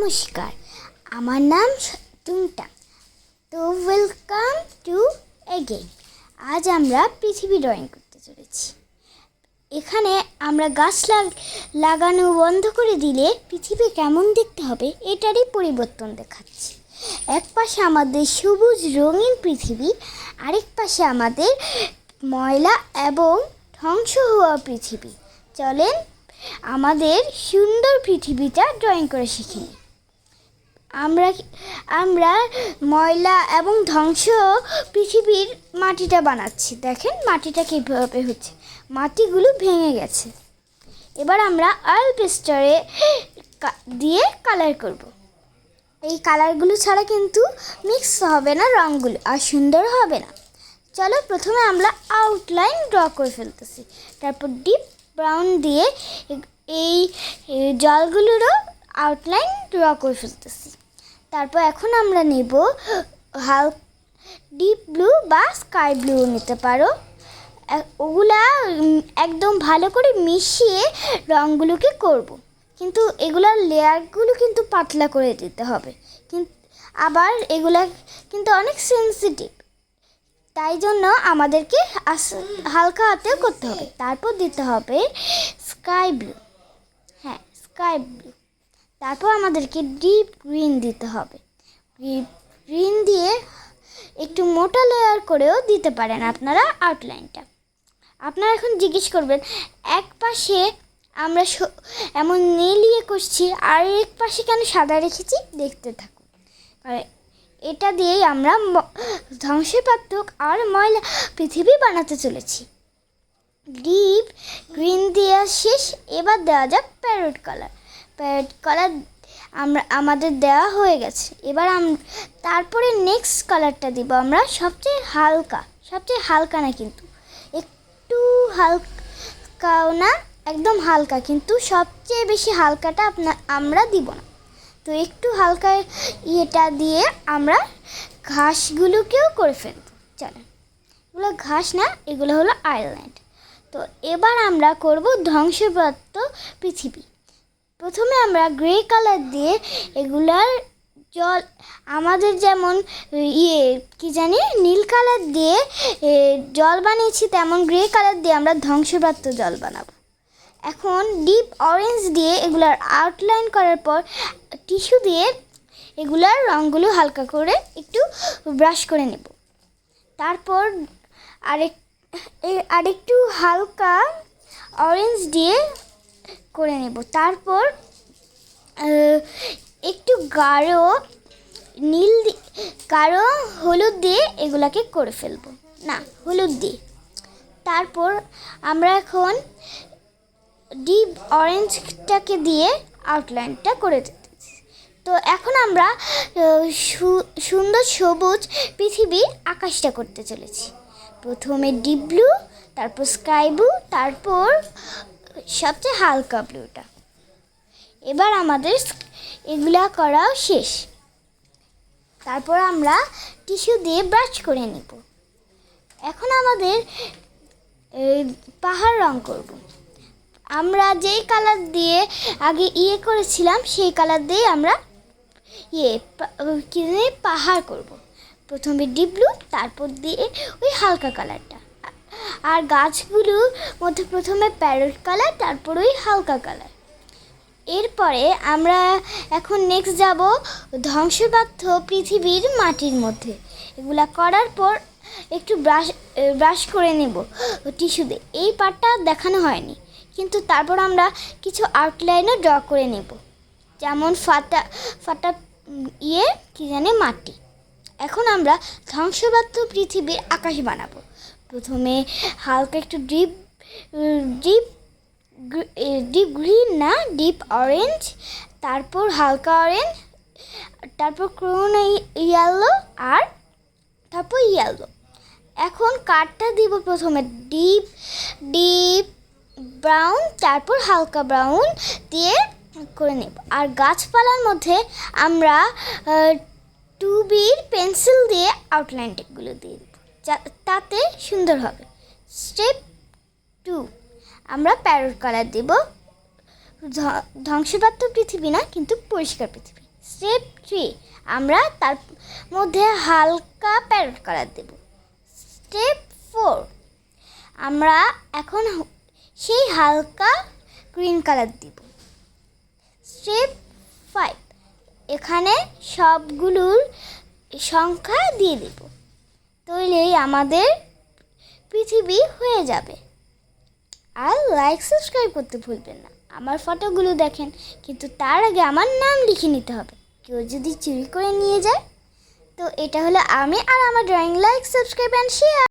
নমস্কার, আমার নাম টুংটাং। তো ওয়েলকাম টু এগেইন। আজ আমরা পৃথিবী ড্রয়িং করতে চলেছি। এখানে আমরা গাছ লাগানো বন্ধ করে দিলে পৃথিবী কেমন দেখতে হবে এটারই পরিবর্তন দেখাচ্ছি। এক পাশে আমাদের সবুজ রঙিন পৃথিবী, আরেক পাশে আমাদের ময়লা এবং ধ্বংস হওয়া পৃথিবী। চলেন আমাদের সুন্দর পৃথিবীটা ড্রয়িং করে শিখে নিই। আমরা ময়লা এবং ধ্বংস পৃথিবীর মাটিটা বানাচ্ছি। দেখেন মাটিটা কীভাবে হচ্ছে, মাটিগুলো ভেঙে গেছে। এবার আমরা অয়েল পেস্টারে দিয়ে কালার করব। এই কালারগুলো ছাড়া কিন্তু মিক্স হবে না রঙগুলো, আর সুন্দর হবে না। চলো প্রথমে আমরা আউটলাইন ড্র করে ফেলতেছি, তারপর ডিপ ব্রাউন দিয়ে এই জলগুলোরও আউটলাইন ড্র করে ফেলতেছি। তারপর এখন আমরা নেব ডিপ ব্লু বা স্কাই ব্লু নিতে পারো। ওগুলা একদম ভালো করে মিশিয়ে রঙগুলোকে করব, কিন্তু এগুলার লেয়ারগুলো কিন্তু পাতলা করে দিতে হবে। কিন্তু আবার এগুলা কিন্তু অনেক সেন্সিটিভ, তাই জন্য আমাদেরকে হালকা হাতেও করতে হবে। তারপর দিতে হবে স্কাই ব্লু, স্কাই ব্লু। তারপর আমাদেরকে ডিপ গ্রিন দিতে হবে। ডিপ গ্রিন দিয়ে একটু মোটা লেয়ার করেও দিতে পারেন আপনারা আউটলাইনটা। আপনারা এখন জিজ্ঞেস করবেন, এক পাশে আমরা এমন নীল করছি আর এক পাশে কেন সাদা রেখেছি? দেখতে থাকুন। এটা দিয়েই আমরা ধ্বংসপ্রাপ্ত আর ময়লা পৃথিবী বানাতে চলেছি। ডিপ গ্রিন দেওয়া শেষ, এবার দেওয়া যাক প্যারট কালার। প্যারট কালার আমাদের দেওয়া হয়ে গেছে। এবার তারপরে নেক্সট কালারটা দিব আমরা সবচেয়ে হালকা না, কিন্তু একটু হালকাও না, একদম হালকা, কিন্তু সবচেয়ে বেশি হালকাটা আমরা দিব না। তো একটু হালকা ইয়েটা দিয়ে আমরা ঘাসগুলোকেও করে ফেলব। চলেন, এগুলো ঘাস না, এগুলো হলো আইল্যান্ড। তো এবার আমরা করব ধ্বংসপ্রাপ্ত পৃথিবী। প্রথমে আমরা গ্রে কালার দিয়ে এগুলার জল, আমাদের যেমন নীল কালার দিয়ে জল বানিয়েছি, তেমন গ্রে কালার দিয়ে আমরা ধ্বংসপ্রাপ্ত জল বানাবো। এখন ডিপ অরেঞ্জ দিয়ে এগুলার আউটলাইন করার পর টিস্যু দিয়ে এগুলার রঙগুলো হালকা করে একটু ব্রাশ করে নেব। তারপর আরেকটু হালকা অরেঞ্জ দিয়ে করে নেব। তারপর একটু গাঢ় হলুদ দিয়ে এগুলাকে করে ফেলবো, হলুদ দিয়ে। তারপর আমরা এখন ডিপ অরেঞ্জটাকে দিয়ে আউটলাইনটা করে দিতেছি। তো এখন আমরা সুন্দর সবুজ পৃথিবীর আকাশটা করতে চলেছি। প্রথমে ডিপ ব্লু, তারপর স্কাই ব্লু, তারপর সবচেয়ে হালকা ব্লুটা। এবার আমাদের এগুলা করাও শেষ। তারপর আমরা টিস্যু দিয়ে ব্রাশ করে নেব। এখন আমাদের পাহাড় রং করব। আমরা যেই কালার দিয়ে আগে করেছিলাম সেই কালার দিয়ে আমরা পাহাড় করব। প্রথমে ডিপ ব্লু, তারপর দিয়ে ওই হালকা কালারটা। আর গাছগুলোর মধ্যে প্রথমে প্যারট কালার, তারপর ওই হালকা কালার। এরপরে আমরা এখন নেক্সট যাব ধ্বংসপ্রাপ্ত পৃথিবীর মাটির মধ্যে। এগুলা করার পর একটু ব্রাশ করে নেব টিস্যু দিয়ে। এই পার্টটা দেখানো হয়নি, কিন্তু তারপর আমরা কিছু আউটলাইনও ড্র করে নেব, যেমন ফাটা মাটি। এখন আমরা ধ্বংসপ্রাপ্ত পৃথিবীর আকাশ বানাবো। প্রথমে হালকা একটু ডিপ গ্রিন না, ডিপ অরেঞ্জ, তারপর হালকা অরেঞ্জ, তারপর ক্রোন ইয়েলো, আর তারপর ইয়েলো। এখন কাঠটা দিব প্রথমে ডিপ ব্রাউন, তারপর হালকা ব্রাউন দিয়ে করে নেব। আর গাছপালার মধ্যে আমরা 2B পেন্সিল দিয়ে আউটলাইনগুলো দিয়ে দেব, তাতে সুন্দর হবে। স্টেপ 2, আমরা প্যারট কালার দেব। ধ্বংসপ্রাপ্ত পৃথিবী না, কিন্তু পরিষ্কার পৃথিবী। স্টেপ 3, আমরা তার মধ্যে হালকা প্যারট কালার দেব। স্টেপ 4, আমরা এখন সেই হালকা গ্রিন কালার দিব। স্টেপ 5, এখানে সবগুলোর সংখ্যা দিয়ে দেব। তাহলেই আমাদের পৃথিবী হয়ে যাবে। আর লাইক সাবস্ক্রাইব করতে ভুলবেন না। আমার ফটোগুলো দেখেন, কিন্তু তার আগে আমার নাম লিখে নিতে হবে, কেউ যদি চুরি করে নিয়ে যায়। তো এটা হলো আমি আর আমার drawing. Like subscribe and share.